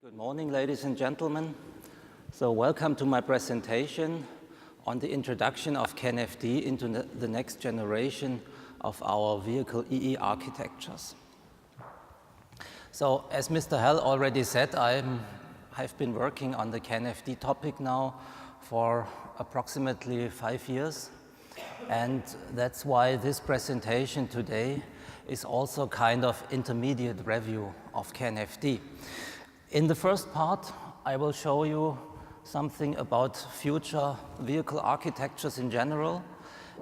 Good morning, ladies and gentlemen. So welcome to my presentation on the introduction of CAN-FD into the next generation of our vehicle EE architectures. So as Mr. Hell already said, I've been working on the CAN-FD topic now for approximately 5 years. And that's why this presentation today is also kind of intermediate review of CAN-FD. In the first part, I will show you something about future vehicle architectures in general,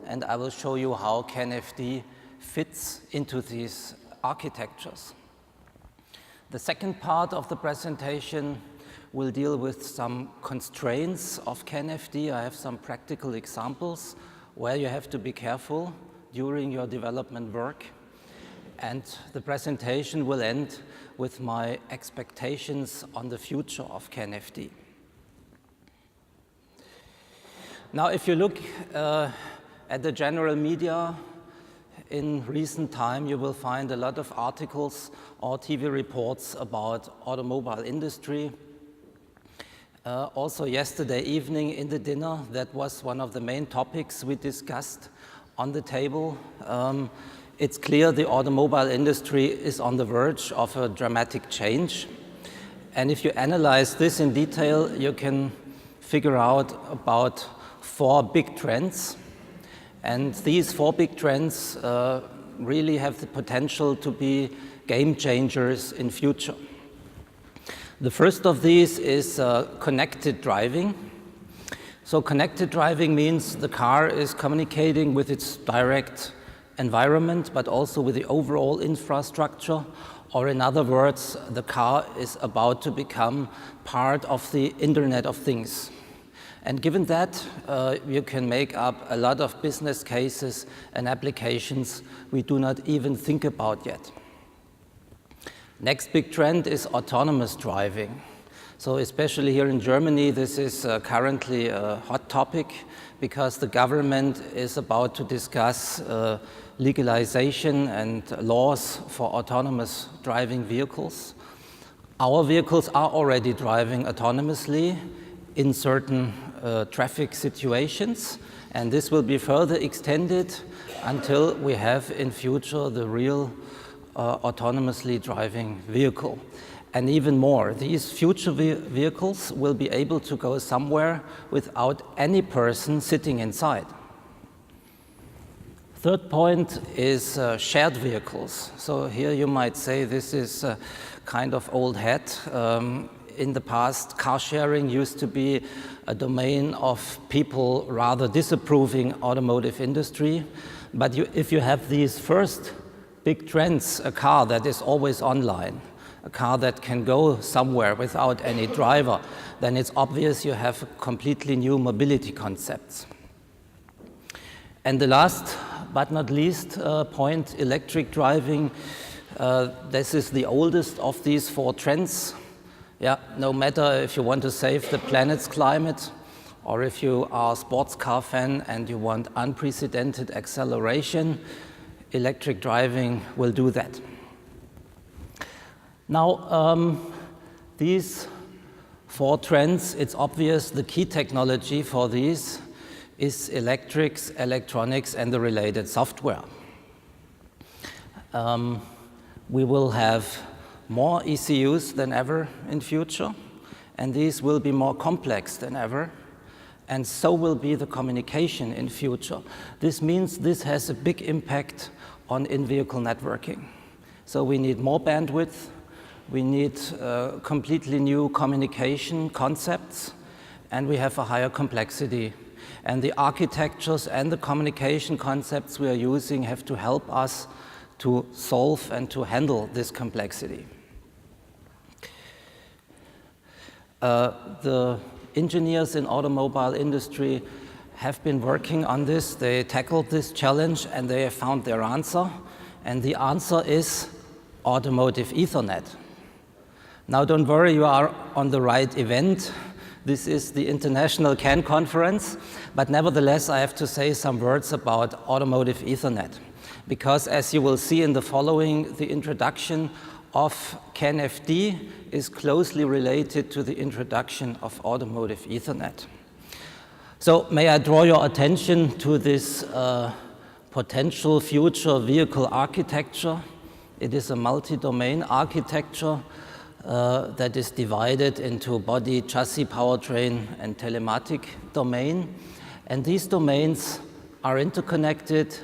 and I will show you how CAN-FD fits into these architectures. The second part of the presentation will deal with some constraints of CAN-FD. I have some practical examples where you have to be careful during your development work. And the presentation will end with my expectations on the future of CAN-FD. Now, if you look at the general media in recent time, you will find a lot of articles or TV reports about automobile industry. Also yesterday evening in the dinner, that was one of the main topics we discussed on the table. It's clear the automobile industry is on the verge of a dramatic change. And if you analyze this in detail, you can figure out about 4 big trends. And these 4 big trends really have the potential to be game changers in future. The first of these is connected driving. So connected driving means the car is communicating with its direct environment, but also with the overall infrastructure, or in other words, the car is about to become part of the Internet of Things. And given that, you can make up a lot of business cases and applications we do not even think about yet. Next big trend is autonomous driving. So especially here in Germany, this is currently a hot topic because the government is about to discuss legalization and laws for autonomous driving vehicles. Our vehicles are already driving autonomously in certain traffic situations, and this will be further extended until we have in future the real autonomously driving vehicle. And even more, these future vehicles will be able to go somewhere without any person sitting inside. Third point is shared vehicles. So here you might say this is kind of old hat. In the past, car sharing used to be a domain of people rather disapproving automotive industry. But if you have these first big trends, a car that is always online, a car that can go somewhere without any driver, then it's obvious you have completely new mobility concepts. And the last but not least point, electric driving. This is the oldest of these 4 trends. Yeah, no matter if you want to save the planet's climate, or if you are a sports car fan and you want unprecedented acceleration, electric driving will do that. Now, these 4 trends, it's obvious the key technology for these is electrics, electronics, and the related software. We will have more ECUs than ever in future, and these will be more complex than ever, and so will be the communication in future. This means this has a big impact on in-vehicle networking. So we need more bandwidth, we need completely new communication concepts, and we have a higher complexity. And the architectures and the communication concepts we are using have to help us to solve and to handle this complexity. The engineers in automobile industry have been working on this. They tackled this challenge and they have found their answer. And the answer is Automotive Ethernet. Now don't worry, you are on the right event. This is the International CAN Conference, but nevertheless I have to say some words about Automotive Ethernet. Because as you will see in the following, the introduction of CAN-FD is closely related to the introduction of Automotive Ethernet. So may I draw your attention to this potential future vehicle architecture. It is a multi-domain architecture that is divided into body, chassis, powertrain, and telematic domain. And these domains are interconnected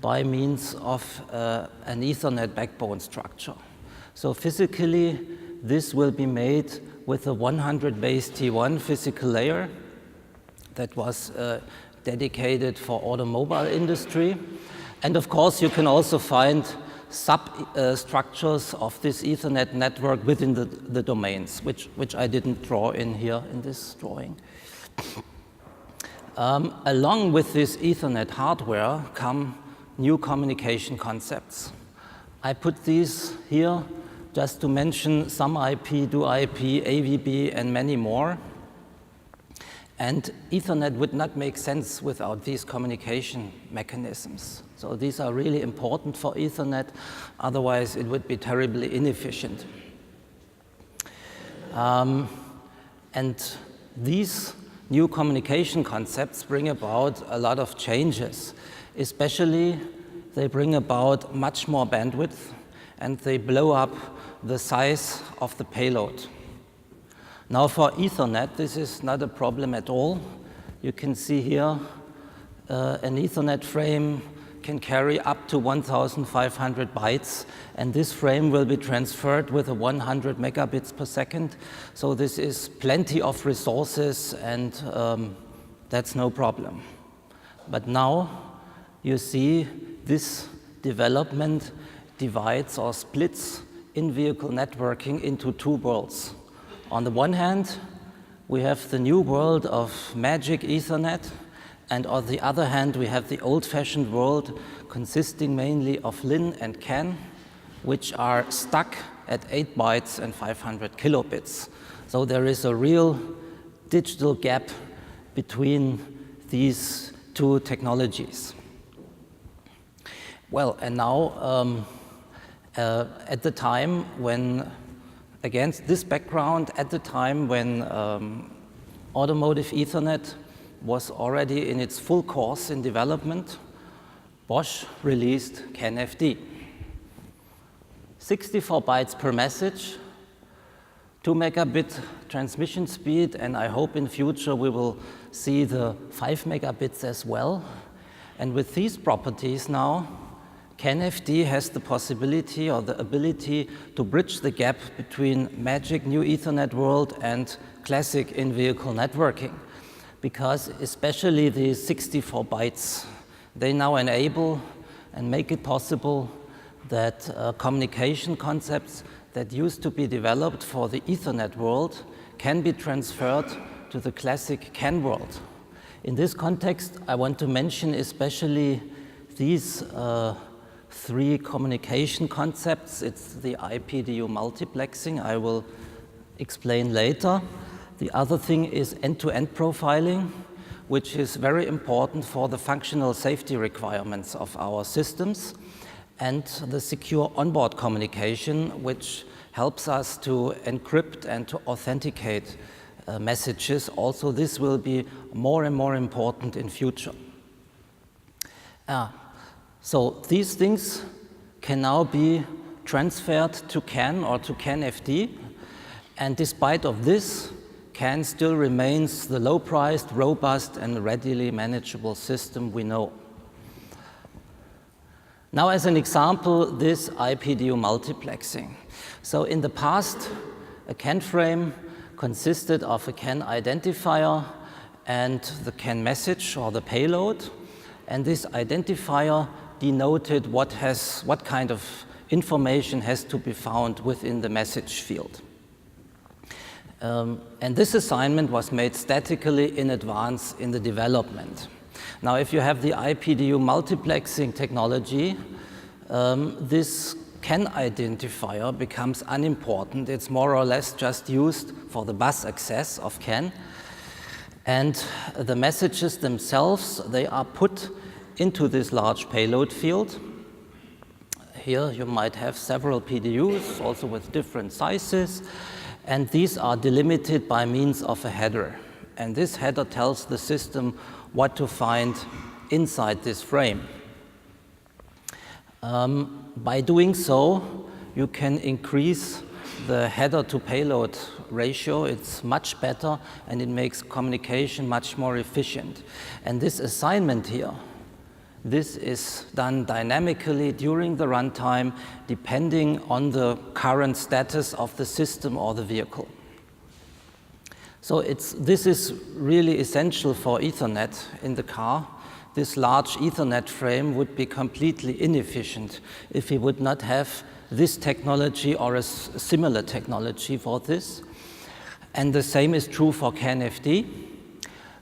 by means of an Ethernet backbone structure. So physically, this will be made with a 100 base T1 physical layer that was dedicated for automobile industry. And of course, you can also find substructures of this Ethernet network within the domains, which I didn't draw in here in this drawing. Along with this Ethernet hardware come new communication concepts. I put these here just to mention some IP, DoIP, AVB, and many more. And Ethernet would not make sense without these communication mechanisms. So these are really important for Ethernet, otherwise it would be terribly inefficient. And these new communication concepts bring about a lot of changes. Especially, they bring about much more bandwidth, and they blow up the size of the payload. Now for Ethernet, this is not a problem at all. You can see here an Ethernet frame can carry up to 1,500 bytes, and this frame will be transferred with a 100 megabits per second. So this is plenty of resources, and that's no problem. But now you see this development divides or splits in-vehicle networking into two worlds. On the one hand, we have the new world of magic Ethernet, and on the other hand, we have the old-fashioned world consisting mainly of LIN and CAN, which are stuck at 8 bytes and 500 kilobits. So there is a real digital gap between these two technologies. Well, and now at the time when, against this background, at the time when Automotive Ethernet was already in its full course in development, Bosch released CAN-FD. 64 bytes per message, 2 megabit transmission speed, and I hope in future we will see the 5 megabits as well. And with these properties now, CAN-FD has the possibility or the ability to bridge the gap between magic new Ethernet world and classic in-vehicle networking, because especially the 64 bytes, they now enable and make it possible that communication concepts that used to be developed for the Ethernet world can be transferred to the classic CAN world. In this context, I want to mention especially these three communication concepts. It's the IPDU multiplexing, I will explain later. The other thing is end-to-end profiling, which is very important for the functional safety requirements of our systems, and the secure onboard communication, which helps us to encrypt and to authenticate messages. Also, this will be more and more important in future. So these things can now be transferred to CAN or to CAN-FD, and despite of this, CAN still remains the low-priced, robust, and readily manageable system we know. Now, as an example, this IPDU multiplexing. So in the past, a CAN frame consisted of a CAN identifier and the CAN message or the payload, and this identifier denoted what kind of information has to be found within the message field. And this assignment was made statically in advance in the development. Now, if you have the IPDU multiplexing technology, this CAN identifier becomes unimportant. It's more or less just used for the bus access of CAN. And the messages themselves, they are put into this large payload field. Here you might have several PDUs, also with different sizes, and these are delimited by means of a header. And this header tells the system what to find inside this frame. By doing so, you can increase the header to payload ratio. It's much better, and it makes communication much more efficient. And this assignment here, this is done dynamically during the runtime, depending on the current status of the system or the vehicle. So this is really essential for Ethernet in the car. This large Ethernet frame would be completely inefficient if we would not have this technology or a similar technology for this. And the same is true for CAN-FD.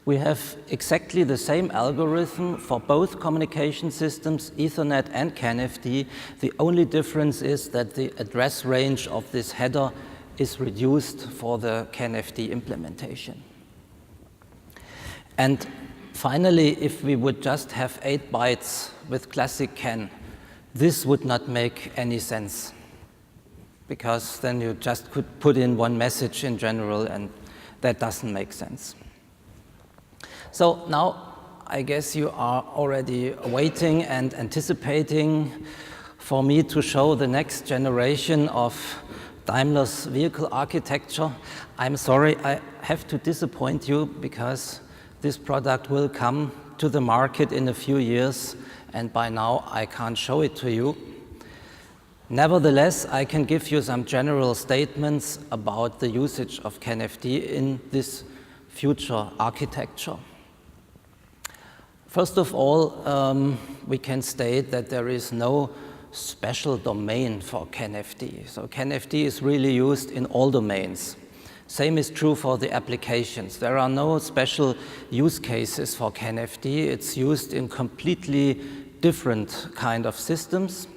We have exactly the same algorithm for both communication systems, Ethernet and CAN-FD. The only difference is that the address range of this header is reduced for the CAN-FD implementation. And finally, if we would just have 8 bytes with classic CAN, this would not make any sense, because then you just could put in one message in general, and that doesn't make sense. So now I guess you are already waiting and anticipating for me to show the next generation of Daimler's vehicle architecture. I'm sorry, I have to disappoint you, because this product will come to the market in a few years, and by now I can't show it to you. Nevertheless, I can give you some general statements about the usage of CAN-FD in this future architecture. First of all, we can state that there is no special domain for CAN-FD. So CAN-FD is really used in all domains. Same is true for the applications. There are no special use cases for CAN-FD. It's used in completely different kind of systems.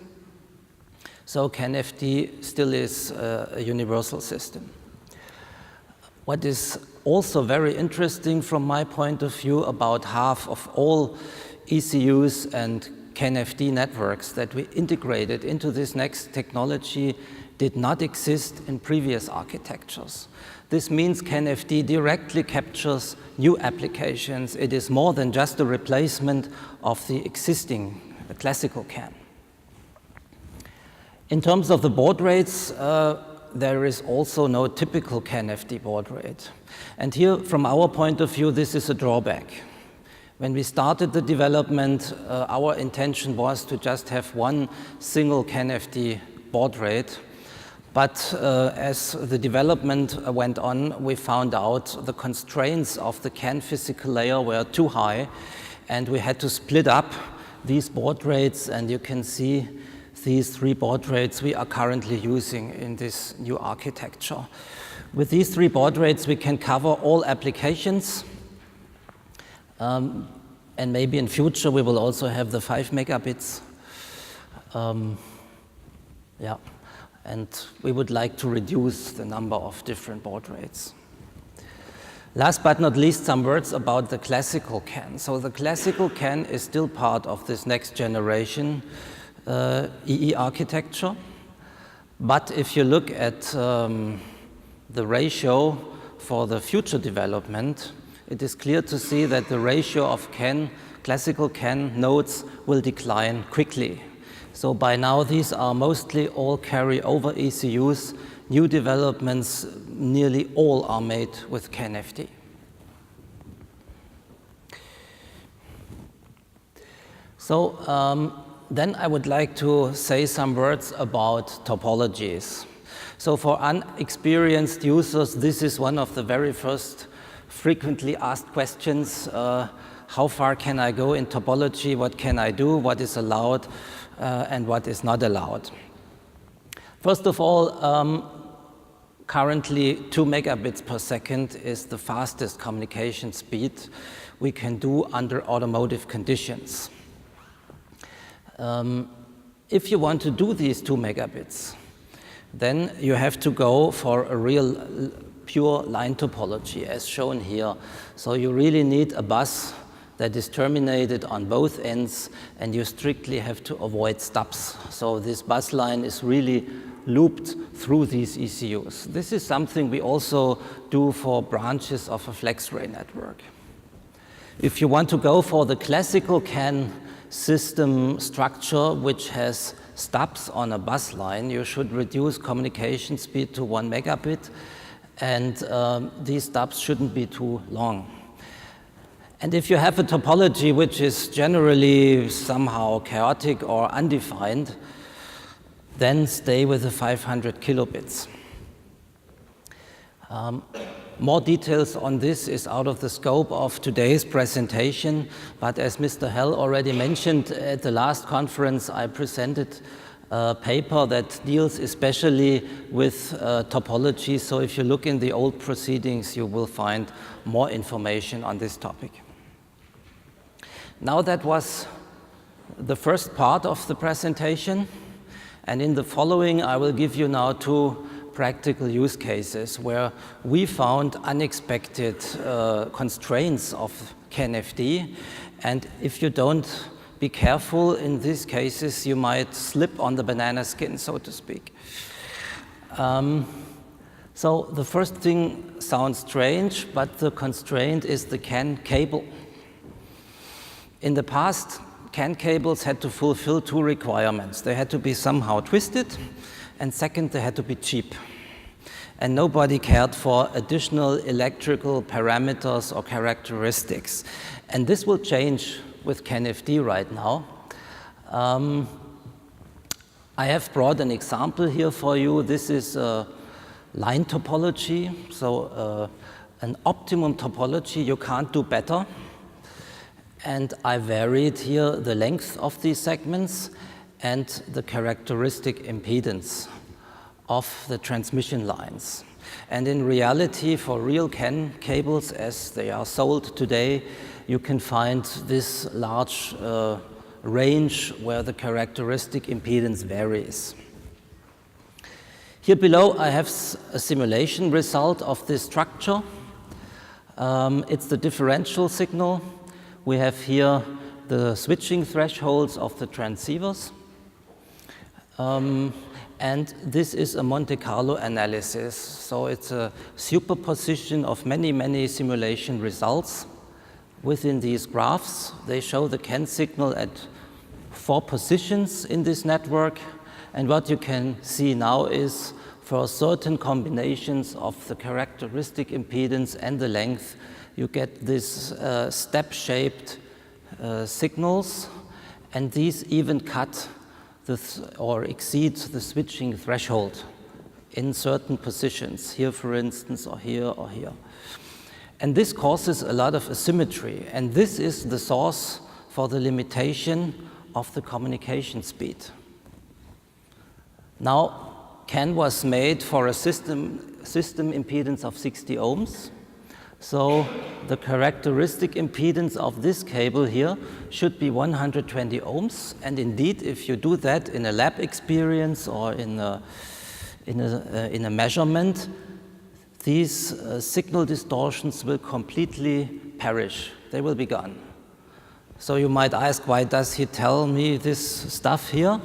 So CAN-FD still is a universal system. What is also very interesting from my point of view, about half of all ECUs and CAN-FD networks that we integrated into this next technology did not exist in previous architectures. This means CAN-FD directly captures new applications. It is more than just a replacement of the existing classical CAN. In terms of the baud rates, there is also no typical CAN-FD baud rate. And here, from our point of view, this is a drawback. When we started the development, our intention was to just have one single CAN-FD baud rate. But as the development went on, we found out the constraints of the CAN physical layer were too high, and we had to split up these baud rates, and you can see these 3 baud rates we are currently using in this new architecture. With these 3 baud rates, we can cover all applications, and maybe in future we will also have the 5 megabits. Yeah. And we would like to reduce the number of different baud rates. Last but not least, some words about the classical CAN. So the classical CAN is still part of this next generation EE architecture. But if you look at the ratio for the future development, it is clear to see that the ratio of classical CAN nodes will decline quickly. So by now, these are mostly all carry-over ECUs. New developments, nearly all are made with CAN-FD. So then I would like to say some words about topologies. So for unexperienced users, this is one of the very first frequently asked questions. How far can I go in topology? What can I do? What is allowed? And what is not allowed. First of all, currently 2 megabits per second is the fastest communication speed we can do under automotive conditions. If you want to do these 2 megabits, then you have to go for a real pure line topology as shown here. So you really need a bus that is terminated on both ends, and you strictly have to avoid stubs. So this bus line is really looped through these ECUs. This is something we also do for branches of a FlexRay network. If you want to go for the classical CAN system structure, which has stubs on a bus line, you should reduce communication speed to 1 megabit, and these stubs shouldn't be too long. And if you have a topology which is generally somehow chaotic or undefined, then stay with the 500 kilobits. More details on this is out of the scope of today's presentation, but as Mr. Hell already mentioned, at the last conference I presented a paper that deals especially with topology, so if you look in the old proceedings you will find more information on this topic. Now that was the first part of the presentation, and in the following I will give you now two practical use cases where we found unexpected constraints of CAN-FD, and if you don't be careful in these cases you might slip on the banana skin, so to speak. So the first thing sounds strange, but the constraint is the CAN cable. In the past, CAN cables had to fulfill two requirements. They had to be somehow twisted, and second, they had to be cheap. And nobody cared for additional electrical parameters or characteristics. And this will change with CAN-FD right now. I have brought an example here for you. This is a line topology, so an optimum topology. You can't do better. And I varied here the length of these segments and the characteristic impedance of the transmission lines. And in reality, for real CAN cables as they are sold today, you can find this large range where the characteristic impedance varies. Here below I have a simulation result of this structure. It's the differential signal. We have here the switching thresholds of the transceivers. And this is a Monte Carlo analysis. So it's a superposition of many, many simulation results within these graphs. They show the CAN signal at 4 positions in this network. And what you can see now is for certain combinations of the characteristic impedance and the length, you get this step-shaped signals, and these even cut or exceed the switching threshold in certain positions, here for instance, or here or here. And this causes a lot of asymmetry, and this is the source for the limitation of the communication speed. Now, CAN was made for a system impedance of 60 ohms. So the characteristic impedance of this cable here should be 120 ohms. And indeed, if you do that in a lab experience or in a measurement, these signal distortions will completely perish. They will be gone. So you might ask, why does he tell me this stuff here?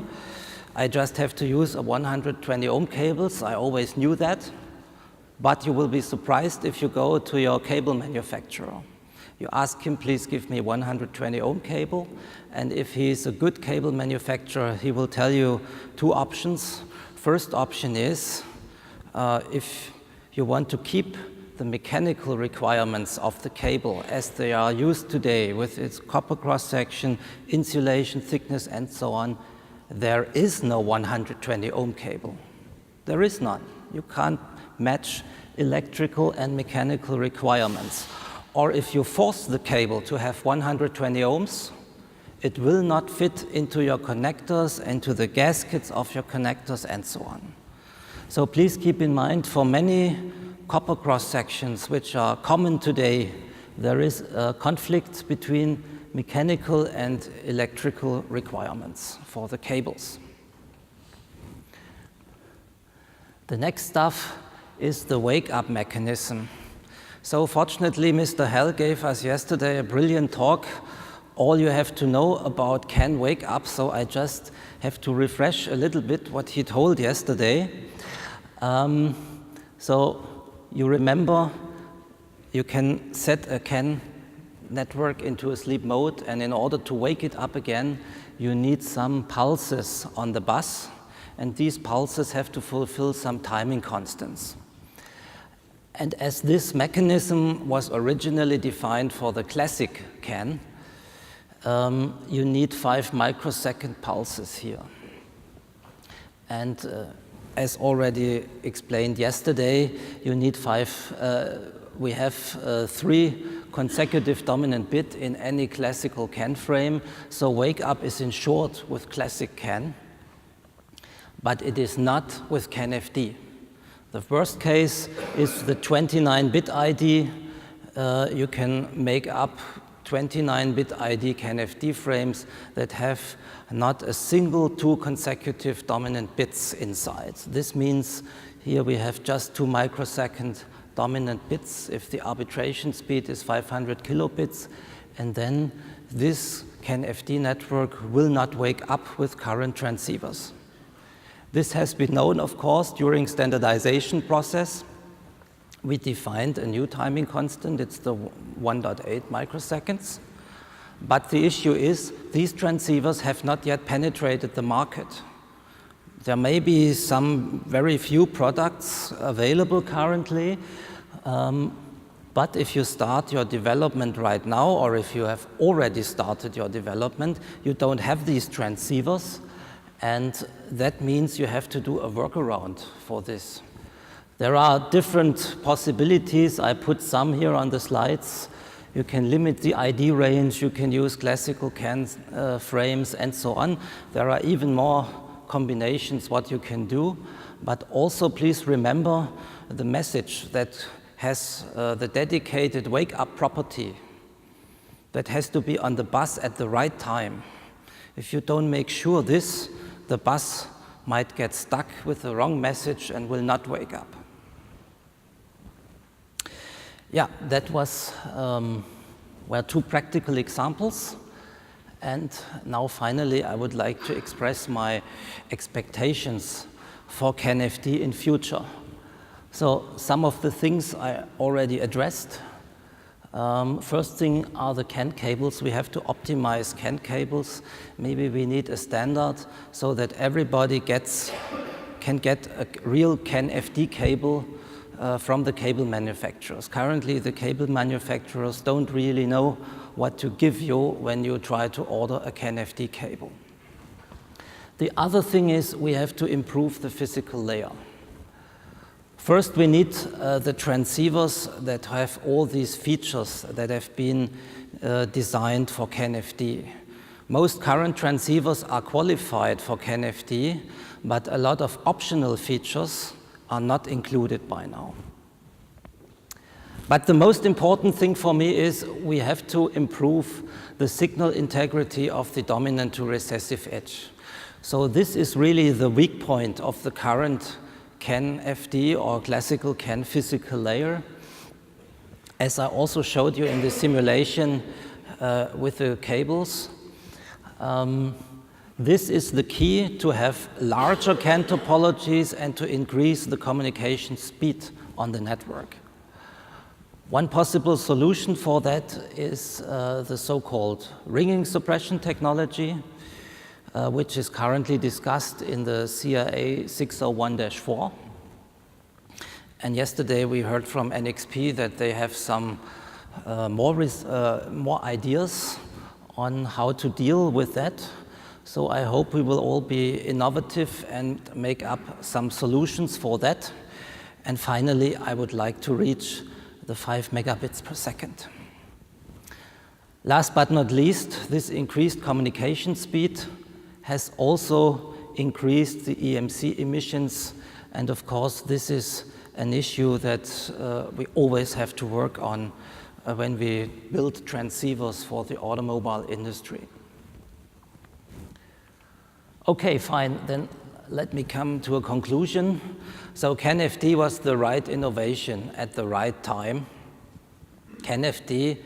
I just have to use a 120 ohm cables. I always knew that. But you will be surprised if you go to your cable manufacturer. You ask him, please give me 120 ohm cable. And if he's a good cable manufacturer, he will tell you 2 options. First option is, if you want to keep the mechanical requirements of the cable as they are used today with its copper cross-section, insulation, thickness, and so on, there is no 120 ohm cable. There is none. You can't match electrical and mechanical requirements. Or if you force the cable to have 120 ohms, it will not fit into your connectors, into the gaskets of your connectors, and so on. So please keep in mind, for many copper cross-sections which are common today, there is a conflict between mechanical and electrical requirements for the cables. The next stuff is the wake-up mechanism. So fortunately, Mr. Hell gave us yesterday a brilliant talk, all you have to know about CAN Wakeup, so I just have to refresh a little bit what he told yesterday. So you remember, you can set a CAN network into a sleep mode, and in order to wake it up again, you need some pulses on the bus, and these pulses have to fulfill some timing constants. And as this mechanism was originally defined for the classic CAN, you need 5 microsecond pulses here. And as already explained yesterday, you need we have 3 consecutive dominant bit in any classical CAN frame. So wake up is in short with classic CAN, but it is not with CAN FD. The worst case is the 29-bit ID. You can make up 29-bit ID CAN FD frames that have not a single 2 consecutive dominant bits inside. This means here we have just 2 microsecond dominant bits if the arbitration speed is 500 kilobits, and then this CAN FD network will not wake up with current transceivers. This has been known, of course, during standardization process. We defined a new timing constant, it's the 1.8 microseconds. But the issue is, these transceivers have not yet penetrated the market. There may be some very few products available currently, but if you start your development right now, or if you have already started your development, you don't have these transceivers, and that means you have to do a workaround for this. There are different possibilities. I put some here on the slides. You can limit the ID range, you can use classical CAN frames, and so on. There are even more combinations what you can do, but also please remember the message that has the dedicated wake-up property that has to be on the bus at the right time. If you don't make sure this, the bus might get stuck with the wrong message and will not wake up. Yeah, that were 2 practical examples. And now finally, I would like to express my expectations for CAN FD in future. So some of the things I already addressed. First thing are the CAN cables. We have to optimize CAN cables. Maybe we need a standard so that everybody can get a real CAN FD cable from the cable manufacturers. Currently, the cable manufacturers don't really know what to give you when you try to order a CAN FD cable. The other thing is we have to improve the physical layer. First, we need the transceivers that have all these features that have been designed for CAN FD. Most current transceivers are qualified for CAN FD, but a lot of optional features are not included by now. But the most important thing for me is we have to improve the signal integrity of the dominant to recessive edge. So this is really the weak point of the current CAN FD or classical CAN physical layer. As I also showed you in the simulation with the cables, this is the key to have larger CAN topologies and to increase the communication speed on the network. One possible solution for that is the so-called ringing suppression technology, which is currently discussed in the CIA 601-4. And yesterday we heard from NXP that they have some more ideas on how to deal with that. So I hope we will all be innovative and make up some solutions for that. And finally, I would like to reach the 5 megabits per second. Last but not least, this increased communication speed has also increased the EMC emissions, and of course this is an issue that we always have to work on when we build transceivers for the automobile industry. Okay, fine, then let me come to a conclusion. So CAN FD was the right innovation at the right time. CAN-FD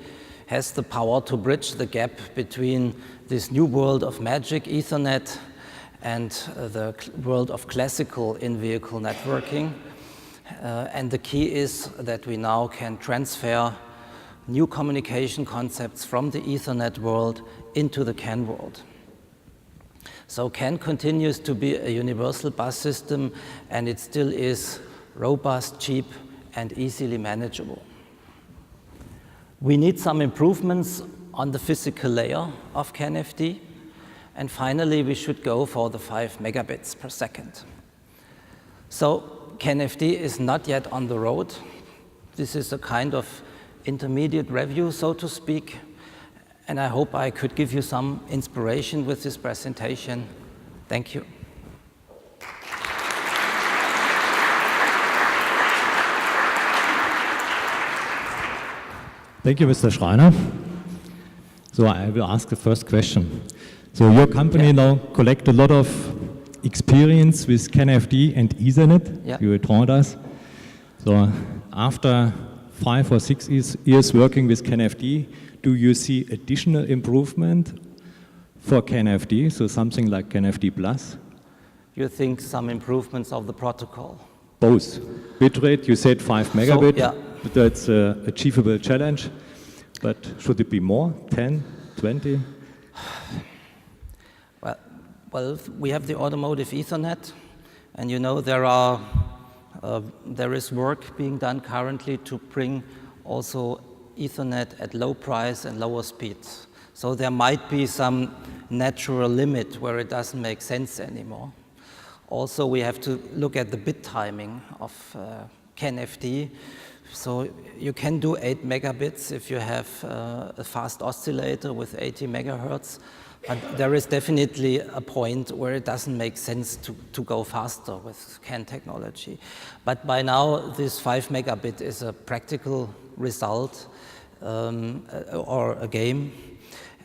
has the power to bridge the gap between this new world of magic Ethernet and the world of classical in-vehicle networking. And the key is that we now can transfer new communication concepts from the Ethernet world into the CAN world. So CAN continues to be a universal bus system, and it still is robust, cheap, and easily manageable. We need some improvements on the physical layer of CAN-FD, and finally we should go for the 5 megabits per second. So CAN-FD is not yet on the road. This is a kind of intermediate review, so to speak, and I hope I could give you some inspiration with this presentation. Thank you. Thank you, Mr. Schreiner. So I will ask the first question. So your company now collect a lot of experience with CAN-FD and Ethernet. You told us. So after 5 or 6 years working with CAN-FD, do you see additional improvement for CAN-FD? So something like CAN-FD Plus? You think some improvements of the protocol? Both. Bitrate, you said 5 megabit. That's an achievable challenge. But should it be more? 10, 20? Well, we have the Automotive Ethernet, and you know there is work being done currently to bring also Ethernet at low price and lower speeds. So there might be some natural limit where it doesn't make sense anymore. Also, we have to look at the bit timing of CAN-FD. So you can do 8 megabits if you have a fast oscillator with 80 megahertz. But there is definitely a point where it doesn't make sense to go faster with CAN technology. But by now, this 5 megabit is a practical result or a game.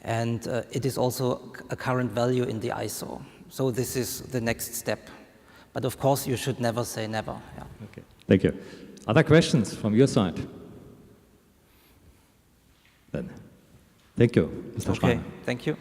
And it is also a current value in the ISO. So this is the next step. But of course, you should never say never. Yeah. Okay. Thank you. Other questions from your side? Then, thank you, Mr. Schreiner. Thank you.